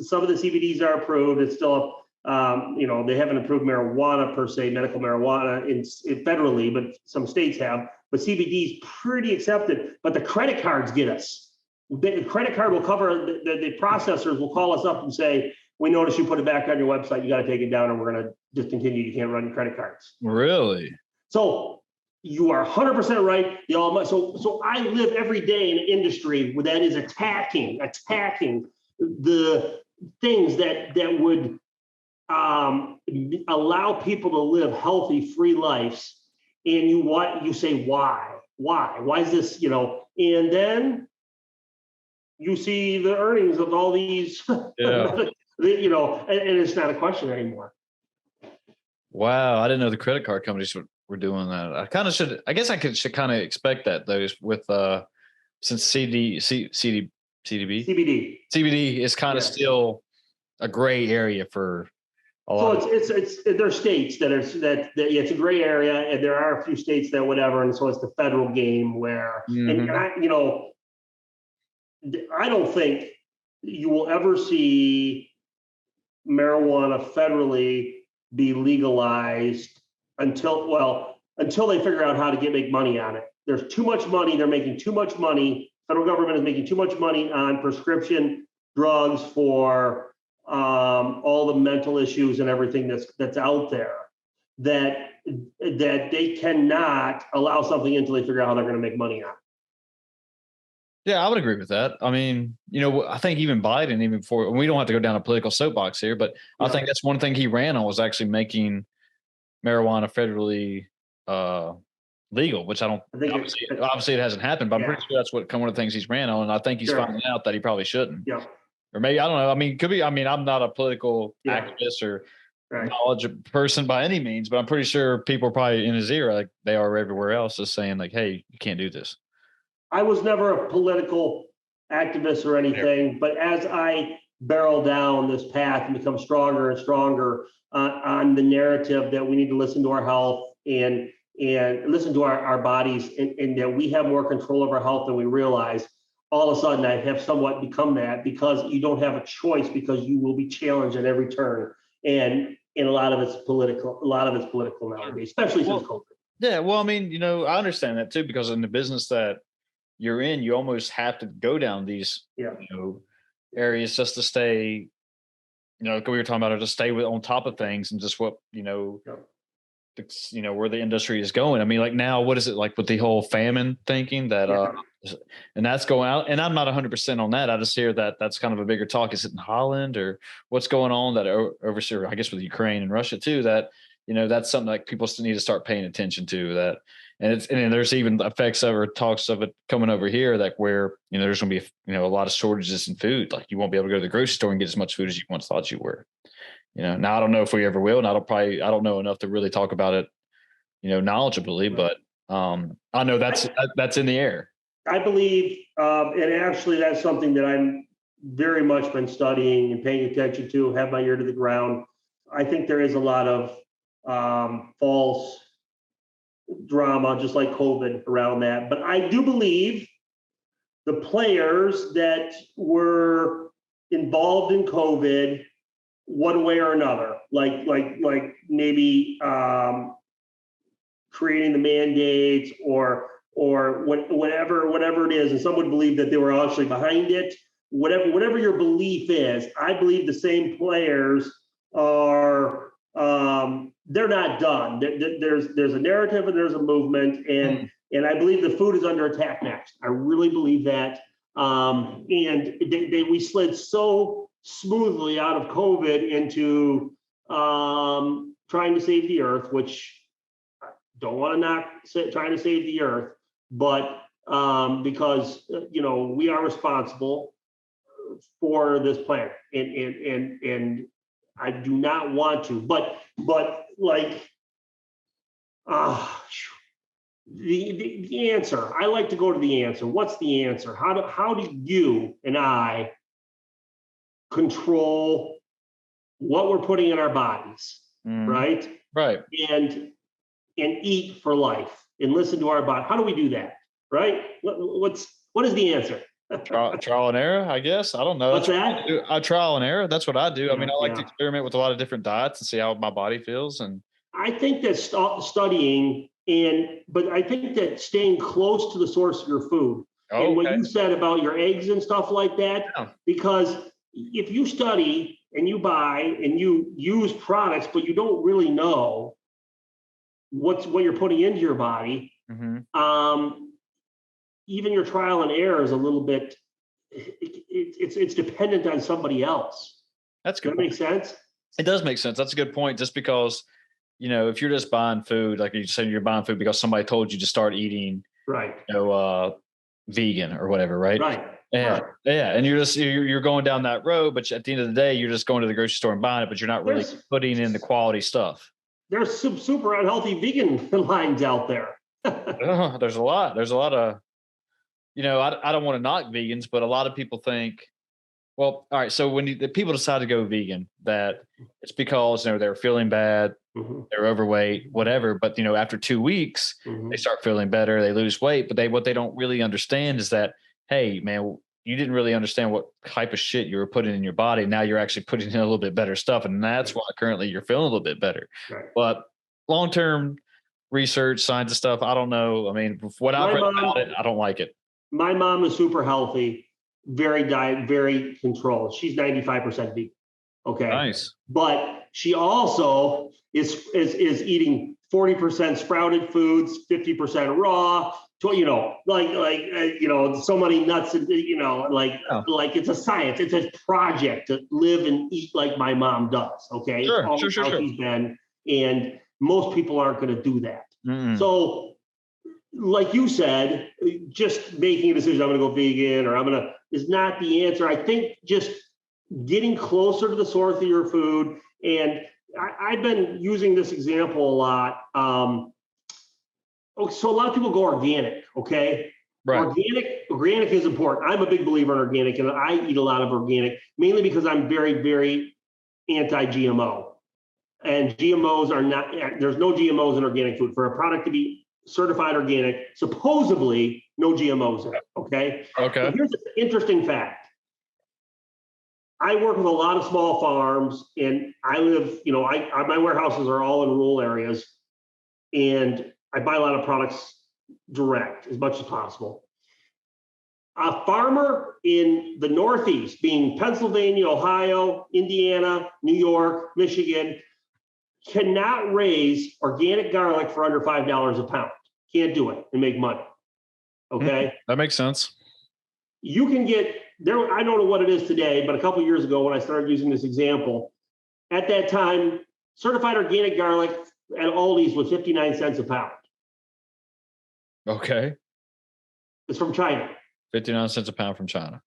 some of the CBDs are approved. It's still, they haven't approved marijuana per se, medical marijuana in federally, but some states have. But CBD is pretty accepted. But the credit cards get us. The credit card will cover, the processors will call us up and say, we noticed you put it back on your website. You got to take it down, and we're going to discontinue. You can't run your credit cards.
Really?
So you are 100% right. So I live every day in an industry that is attacking the things that would allow people to live healthy, free lives. And you say, why is this? And then you see the earnings of all these.
Yeah.
And it's not a question anymore.
Wow, I didn't know the credit card companies were doing that. I guess I should kind of expect that though, with since CBD is kind of still a gray area for a lot.
So it's there are states that it's a gray area, and there are a few states that whatever, and so it's the federal game where, and I don't think you will ever see marijuana federally be legalized until they figure out how to make money on it. There's too much money. They're making too much money. Federal government is making too much money on prescription drugs for all the mental issues and everything that's out there, that they cannot allow something until they figure out how they're going to make money on it.
Yeah, I would agree with that. I mean, I think even Biden, even before, we don't have to go down a political soapbox here, but I think that's one thing he ran on, was actually making marijuana federally legal, which obviously it hasn't happened, but I'm pretty sure that's one of the things he's ran on. And I think he's finding out that he probably shouldn't.
Yeah.
Or maybe, I don't know. I mean, could be, I'm not a political activist or knowledge person by any means, but I'm pretty sure people are probably in his ear, like they are everywhere else, just saying like, hey, you can't do this.
I was never a political activist or anything, but as I barrel down this path and become stronger and stronger on the narrative that we need to listen to our health and listen to our bodies, and that we have more control of our health than we realize, all of a sudden I have somewhat become that, because you don't have a choice, because you will be challenged at every turn. And a lot of it's political nowadays, especially since COVID.
Yeah, well, I mean, I understand that too, because in the business that you're in, you almost have to go down these areas just to stay, like we were talking about, or to stay on top of things, and just what where the industry is going. I mean, like now, what is it like with the whole famine thinking that and that's going out, and I'm not 100% on that. I just hear that that's kind of a bigger talk. Is it in Holland or what's going on that overseas, I guess with Ukraine and Russia too, that that's something like people still need to start paying attention to, that. And there's even effects of, or talks of it coming over here, that where, there's going to be, a lot of shortages in food. Like you won't be able to go to the grocery store and get as much food as you once thought you were. Now I don't know if we ever will, and I don't know enough to really talk about it, knowledgeably, but I know that's in the air.
I believe, and actually that's something that I'm very much been studying and paying attention to, have my ear to the ground. I think there is a lot of false drama, just like COVID, around that. But I do believe the players that were involved in COVID, one way or another, like maybe creating the mandates or whatever it is, and some would believe that they were actually behind it. Whatever your belief is, I believe the same players are. They're not done. There's a narrative and there's a movement, and I believe the food is under attack next. I really believe that. And we slid so smoothly out of COVID into trying to save the earth, which I don't want to knock trying to save the earth, but because we are responsible for this planet, and I do not want to, but like the answer. I like to go to the answer. What's the answer? How do you and I control what we're putting in our bodies?
Mhm.
right?
Right.
And eat for life and listen to our body. How do we do that? Right? What is the answer?
Trial and error, I guess. I don't know.
What's
That's what I
that?
do. I trial and error. That's what I do. I mean,
Yeah,
I like to
yeah.
experiment with a lot of different diets and see how my body feels. And
I think that studying but I think that staying close to the source of your food
oh,
and what
okay,
you said about your eggs and stuff like that,
yeah,
because if you study and you buy and you use products, but you don't really know what you're putting into your body,
hmm
um, even your trial and error is a little bit, it's dependent on somebody else.
that's a
Does
good
that
point.
make sense?
It does make sense. That's a good point. Just because if you're just buying food, like you said, you're buying food because somebody told you to start eating,
Right.
vegan or whatever, right?
Right.
Yeah,
Right.
yeah, and you're going down that road, but at the end of the day, you're just going to the grocery store and buying it, but you're not really
There's
putting in the quality stuff.
there's some super unhealthy vegan lines out there.
There's a lot. There's a lot of I don't want to knock vegans, but a lot of people think, well, all right. So when the people decide to go vegan, that it's because they're feeling bad,
Mhm,
they're overweight, whatever. But after 2 weeks, they
mhm.
start feeling better, they lose weight. But what they don't really understand is that, hey, man, you didn't really understand what type of shit you were putting in your body. Now you're actually putting in a little bit better stuff, and that's
Right.
why currently you're feeling a little bit better.
Right.
But long term research, science and stuff, I don't know. I mean, what I've
My
read
mom,
about it, I don't like it.
my mom is super healthy, very diet, very controlled. She's 95% vegan. Okay.
Nice.
But she also is eating 40% sprouted foods, 50% raw, so many nuts and
Oh,
like it's a science, it's a project to live and eat like my mom does. Okay. It's
sure,
always
sure, sure,
how
sure.
she's been. And most people aren't going to do that.
Mm-mm.
So like you said, just making a decision, I'm going to go vegan or is not the answer. I think just getting closer to the source of your food. And I've been using this example a lot. So a lot of people go organic, okay?
Right.
Organic is important. I'm a big believer in organic, and I eat a lot of organic, mainly because I'm very, very anti-GMO. And GMOs are not, there's no GMOs in organic food. For a product to be certified organic, supposedly no GMOs in it, okay?
Okay.
But here's an interesting fact. I work with a lot of small farms, and I live, my warehouses are all in rural areas, and I buy a lot of products direct as much as possible. A farmer in the Northeast, being Pennsylvania, Ohio, Indiana, New York, Michigan, cannot raise organic garlic for under $5 a pound. Can't do it and make money. Okay.
That makes sense.
You can get there. I don't know what it is today, but a couple of years ago when I started using this example, at that time, certified organic garlic at Aldi's was 59 cents a pound.
Okay.
It's from China,
59 cents a pound from China.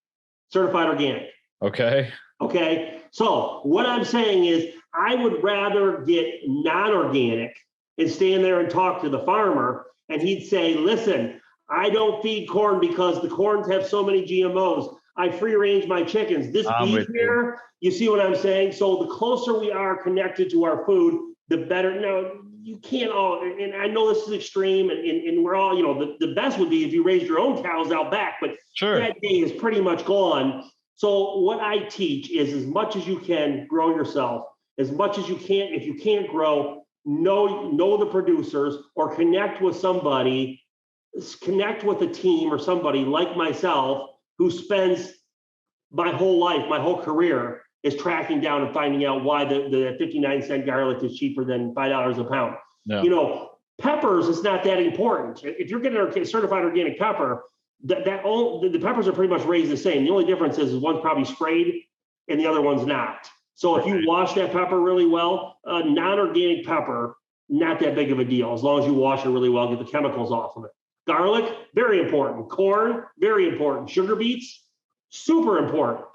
certified organic.
Okay.
Okay. So what I'm saying is I would rather get non-organic and stand there and talk to the farmer, and he'd say, listen, I don't feed corn because the corns have so many GMOs. I free range my chickens. This
I'm
beef
with you.
here, you see what I'm saying? So the closer we are connected to our food, the better. Now, you can't all, and I know this is extreme, and we're all, the best would be if you raised your own cows out back, but
Sure.
that day is pretty much gone. So what I teach is as much as you can grow yourself, as much as you can. If you can't grow, know the producers or connect with somebody, connect with a team or somebody like myself who spends my whole life, my whole career is tracking down and finding out why the 59-cent garlic is cheaper than $5 a pound.
Yeah.
Peppers is not that important. If you're getting a certified organic pepper, the peppers are pretty much raised the same. The only difference is one's probably sprayed and the other one's not. So if you wash that pepper really well, non-organic pepper, not that big of a deal, as long as you wash it really well, get the chemicals off of it. Garlic, very important. Corn, very important. Sugar beets, super important,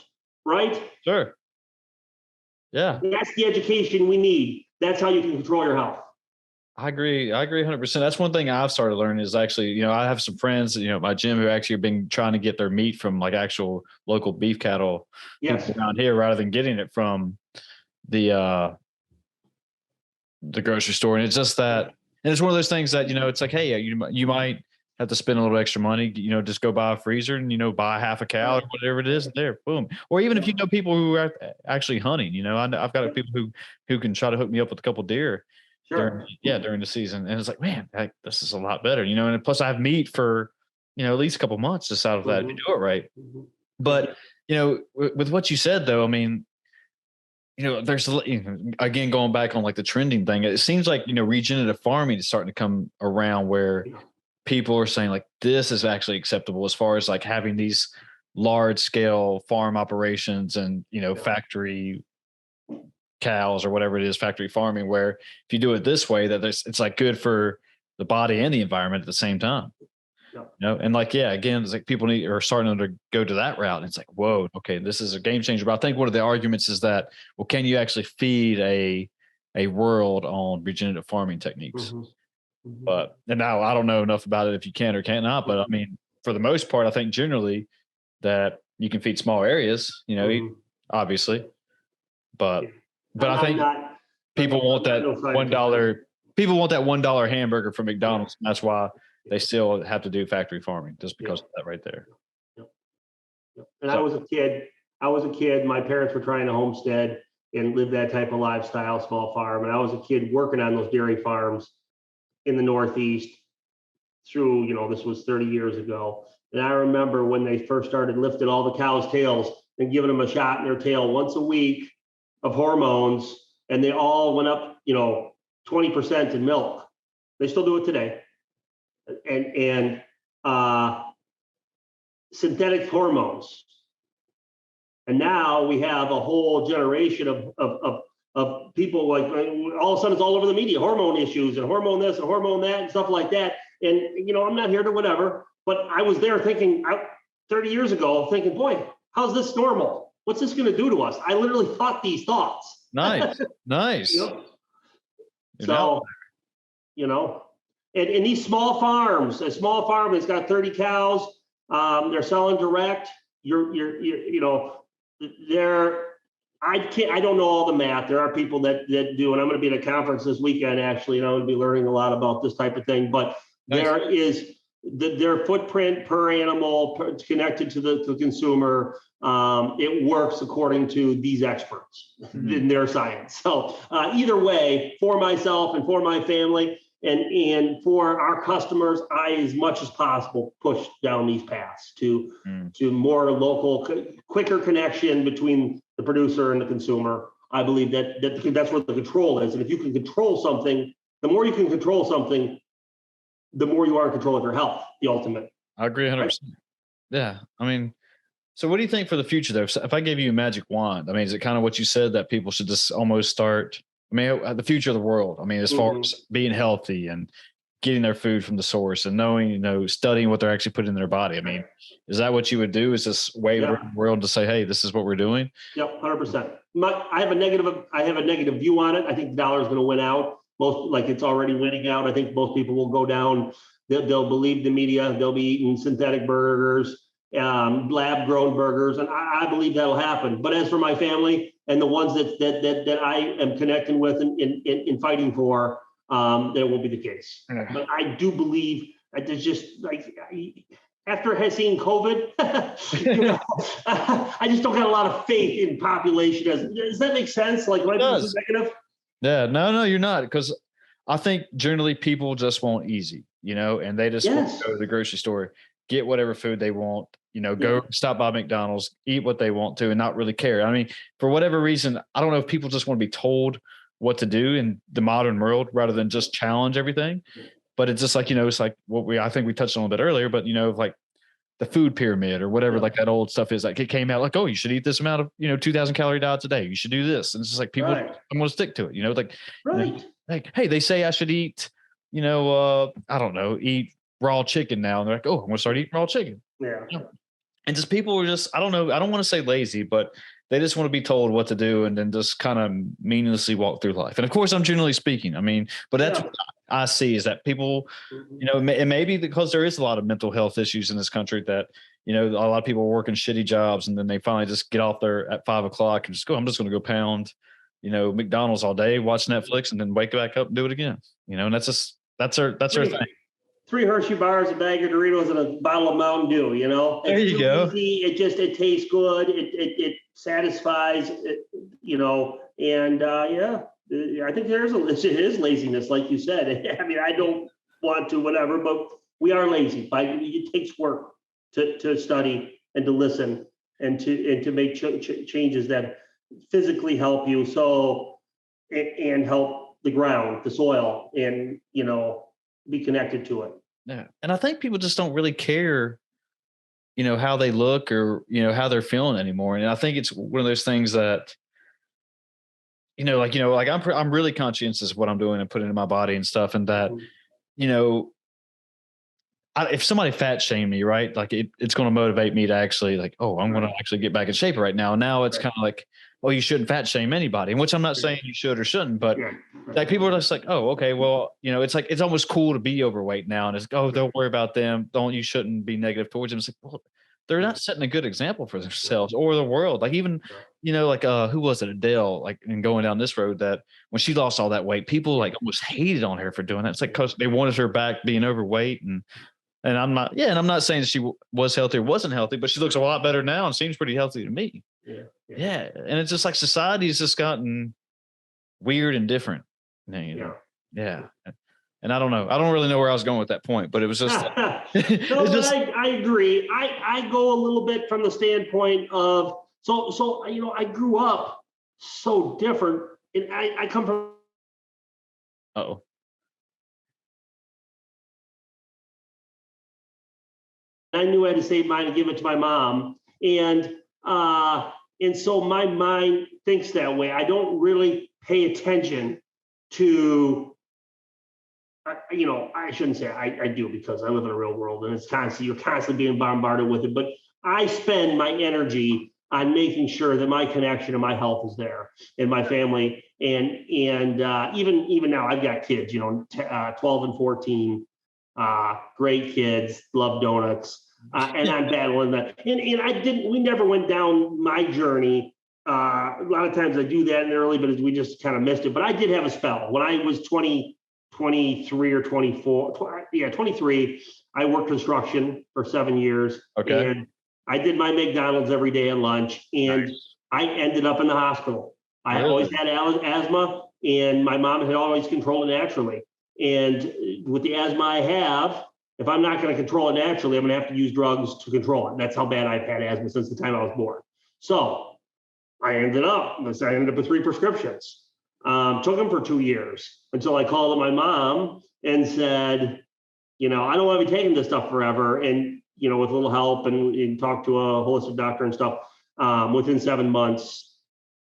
right?
Sure. Yeah.
That's the education we need. That's how you can control your health.
I agree. I agree 100%. That's one thing I've started learning is actually, I have some friends, at my gym who actually have been trying to get their meat from like actual local beef cattle
Yes.
people around here rather than getting it from the the grocery store. And it's just that, and it's one of those things that, it's like, hey, you might have to spend a little extra money, just go buy a freezer and, buy half a cow or whatever it is there, boom. Or even if you know people who are actually hunting, I've got people who can try to hook me up with a couple deer during the season. And it's like, man, this is a lot better, and plus I have meat for, at least a couple months just out of that if you do it right. But, with what you said though, I mean, there's again going back on like the trending thing. It seems like regenerative farming is starting to come around where people are saying like this is actually acceptable as far as like having these large scale farm operations and factory cows or whatever it is, factory farming. Where if you do it this way, that it's like good for the body and the environment at the same time. And like, again, it's like people are starting to go to that route. And it's like, whoa, okay, this is a game changer. But I think one of the arguments is that, well, can you actually feed a world on regenerative farming techniques? But, and now I don't know enough about it if you can or cannot, but I mean, for the most part, I think generally that you can feed small areas, obviously, but I think people want that $1. People want that $1 hamburger from McDonald's. And that's why they still have to do factory farming just because of that right there.
And I was a kid. My parents were trying to homestead and live that type of lifestyle, small farm. And I was a kid working on those dairy farms in the Northeast through, this was 30 years ago. And I remember when they first started lifting all the cows' tails and giving them a shot in their tail once a week of hormones. And they all went up, 20% in milk. They still do it today. And synthetic hormones. And now we have a whole generation of people like all of a sudden it's all over the media, hormone issues and hormone this and hormone that and stuff like that. And, I'm not here to whatever, but I was there thinking 30 years ago, thinking, boy, how's this normal? What's this going to do to us? I literally thought these thoughts.
Nice.
And these small farms, a small farm that's got 30 cows, they're selling direct. I don't know all the math. There are people that do, and I'm going to be at a conference this weekend, actually, and I'm going to be learning a lot about this type of thing. But there is their footprint per animal connected to the consumer. It works according to these experts in their science. So either way, for myself and for my family, and for our customers, I, as much as possible, push down these paths to more local, quicker connection between the producer and the consumer. I believe that's where the control is. And if you can control something, the more you can control something, the more you are in control of your health, the ultimate.
I agree 100%. Right? Yeah. I mean, so what do you think for the future though? If I gave you a magic wand, I mean, is it kind of what you said that people should just almost start, I mean, the future of the world, I mean, as far as being healthy and getting their food from the source and knowing, studying what they're actually putting in their body. I mean, is that what you would do? Is this way the world to say, hey, this is what we're doing?
Yep. 100%. I have a negative view on it. I think the dollar is going to win out. It's already winning out. I think most people will go down. They'll believe the media. They'll be eating synthetic burgers, lab grown burgers. And I believe that'll happen. But as for my family, and the ones that I am connecting with and fighting for, that won't be the case. But I do believe that there's just after seeing COVID, I just don't have a lot of faith in population. Does that make sense? Like, am I being negative?
Yeah, no, you're not. Because I think generally people just want easy, and they just want to go to the grocery store, get whatever food they want, go stop by McDonald's, eat what they want to, and not really care. I mean, for whatever reason, I don't know if people just want to be told what to do in the modern world rather than just challenge everything. But it's just like, it's like what I think we touched on a bit earlier, but like the food pyramid or whatever, like that old stuff is like, it came out like, oh, you should eat this amount of, 2,000 calorie diets a day. You should do this. And it's just like, people, I'm going to stick to it, like, hey, they say I should eat, I don't know, eat raw chicken now. And they're like, oh, I'm going to start eating raw chicken.
Yeah.
And just people are just, I don't know, I don't want to say lazy, but they just want to be told what to do and then just kind of meaninglessly walk through life. And of course, I'm generally speaking, I mean, but that's what I see is that people, it may be because there is a lot of mental health issues in this country that, a lot of people are working shitty jobs and then they finally just get off there at 5 o'clock and just go, I'm just going to go pound, McDonald's all day, watch Netflix, and then wake back up and do it again. And that's her thing.
3 Hershey bars, a bag of Doritos, and a bottle of Mountain Dew. It's
there you go.
Easy. It tastes good. It satisfies. And I think it is laziness, like you said. I mean, I don't want to, whatever, but we are lazy. It takes work to study and to listen and to make changes that physically help you. And help the ground, the soil, and be connected to it.
Yeah. And I think people just don't really care, how they look or, how they're feeling anymore. And I think it's one of those things that, I'm really conscientious of what I'm doing and putting in my body and stuff. And that, if somebody fat shame me, right, like it's going to motivate me to actually I'm going to actually get back in shape right now. Now it's kind of like, well, you shouldn't fat shame anybody, and which I'm not saying you should or shouldn't, but like people are just like, oh, okay, well, it's like, it's almost cool to be overweight now. And it's, oh, don't worry about them. You shouldn't be negative towards them. It's like, well, they're not setting a good example for themselves or the world. Like even, who was it? Adele, and going down this road, that when she lost all that weight, people almost hated on her for doing that. It's like, cause they wanted her back being overweight. And I'm not saying she was healthy or wasn't healthy, but she looks a lot better now and seems pretty healthy to me. Yeah. And it's just like society's just gotten weird and different. Yeah. And I don't know. I don't really know where I was going with that point, but it was just.
I agree. I go a little bit from the standpoint of, I grew up so different, and I come from.
Uh-oh.
I knew I had to save mine and give it to my mom. And so my mind thinks that way. I don't really pay attention to, I shouldn't say I do, because I live in a real world and you're constantly being bombarded with it. But I spend my energy on making sure that my connection and my health is there in my family. And even now I've got kids, 12 and 14, great kids, love donuts. And I'm battling that. And we never went down my journey. A lot of times I do that early, but we just kind of missed it. But I did have a spell. When I was 23 or 24, 23, I worked construction for 7 years.
Okay.
And I did my McDonald's every day at lunch. And I ended up in the hospital. I always had asthma, and my mom had always controlled it naturally. And with the asthma I have, if I'm not going to control it naturally, I'm going to have to use drugs to control it. And that's how bad I've had asthma since the time I was born. So I ended up with 3 prescriptions. Took them for 2 years until I called my mom and said, I don't want to be taking this stuff forever. And, with a little help and talk to a holistic doctor and stuff, within 7 months,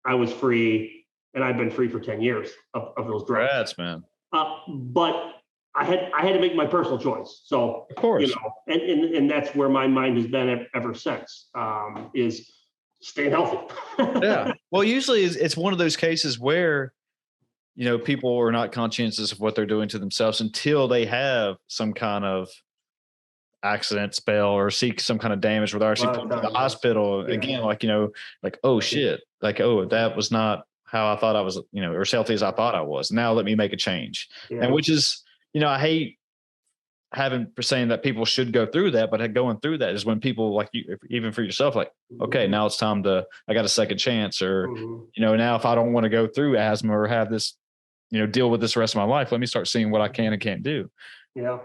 I was free. And I've been free for 10 years of those drugs.
Congrats, man.
But I had to make my personal choice. So,
of course,
and that's where my mind has been ever since, is staying healthy.
Yeah. Well, usually it's one of those cases where, people are not conscientious of what they're doing to themselves until they have some kind of accident, spell, or seek some kind of damage where they're actually put to the hospital again. Oh shit, that was not how I thought I was, or as healthy as I thought I was. Now let me make a change. And which is, I hate saying that people should go through that, but going through that is when people like you, even for yourself, like, okay, now it's time I got a second chance, or, now if I don't want to go through asthma or have this, deal with this the rest of my life, let me start seeing what I can and can't do.
Yeah.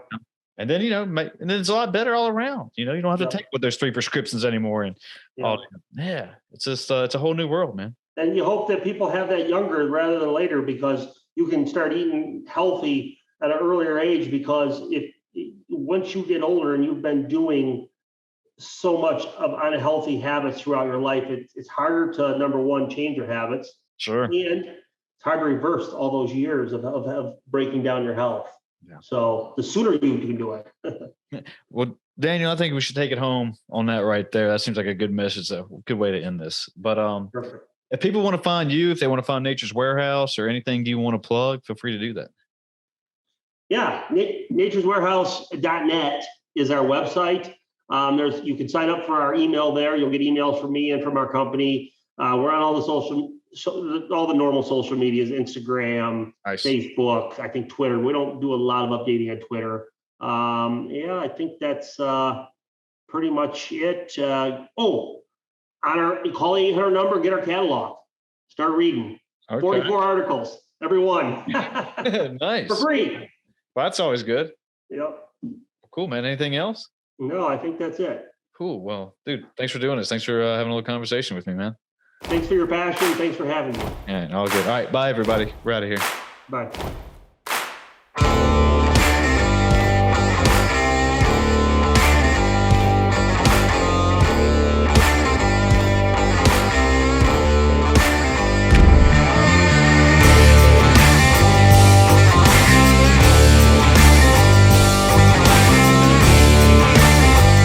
And then, and then it's a lot better all around. You don't have to take with those 3 prescriptions anymore. And it's just, it's a whole new world, man.
And you hope that people have that younger rather than later, because you can start eating healthy at an earlier age, because once you get older and you've been doing so much of unhealthy habits throughout your life, it's harder to, number one, change your habits.
Sure.
And it's hard to reverse all those years of breaking down your health. Yeah. So the sooner you can do it.
Well, Daniel, I think we should take it home on that right there. That seems like a good message, a good way to end this. But
perfect.
If people want to find you, if they want to find Nature's Warehouse or anything you want to plug, feel free to do that.
Yeah, natureswarehouse.net is our website. You can sign up for our email there. You'll get emails from me and from our company. We're on all the social all the normal social medias, Instagram, Facebook, I think Twitter. We don't do a lot of updating on Twitter. Yeah, I think that's pretty much it. On our call 800 number, get our catalog, start reading. Okay. 44 articles, every one.
Nice.
For free.
Well, that's always good.
Yep.
Cool, man. Anything else?
No, I think that's it.
Cool. Well, dude, thanks for doing this. Thanks for having a little conversation with me, man.
Thanks for your passion. Thanks for having me.
Yeah, all good. All right. Bye, everybody. We're out of here.
Bye.